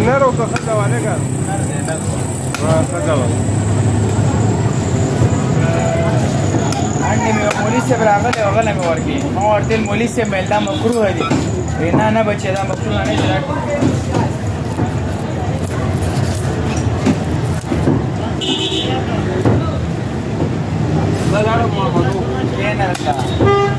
नर होता सजावाले का हाँ सजावा आणि मी मोलीस से बराबर है होगा ना मैं और की और तेल मोलीस से मेलदा मकरू है दी रेना ना बच्चे दा मकरू आने जरा बगाड़ो मामू ये ना रखा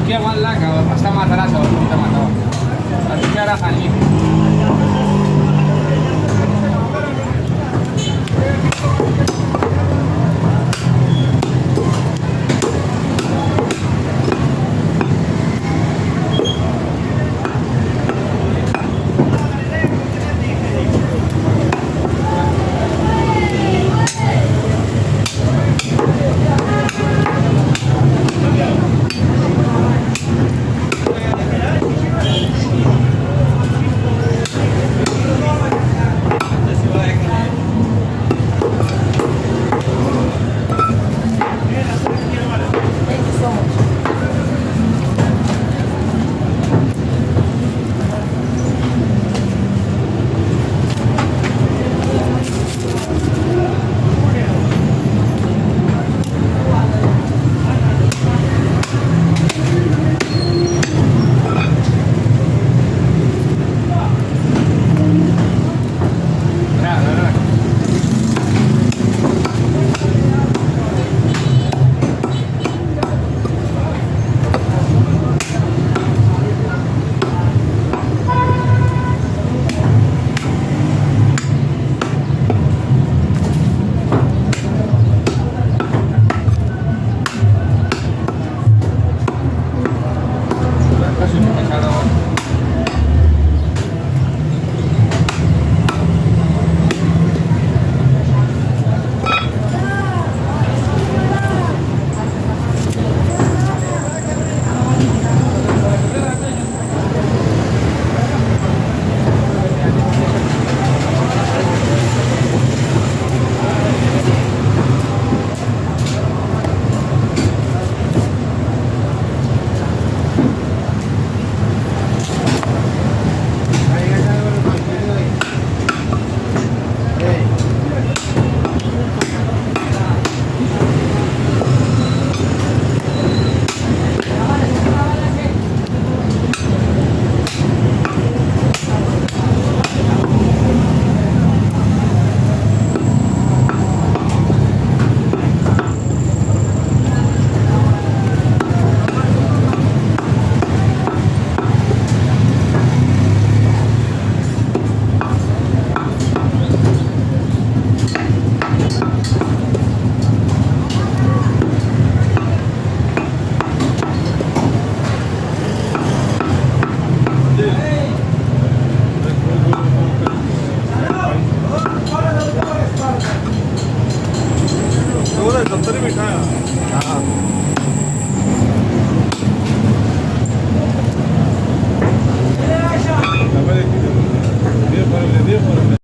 Dia malah kalau pasta matara soal kita matawa. Tapi cara kali. दफ्तर बैठा है हाँ दे फॉर्म ले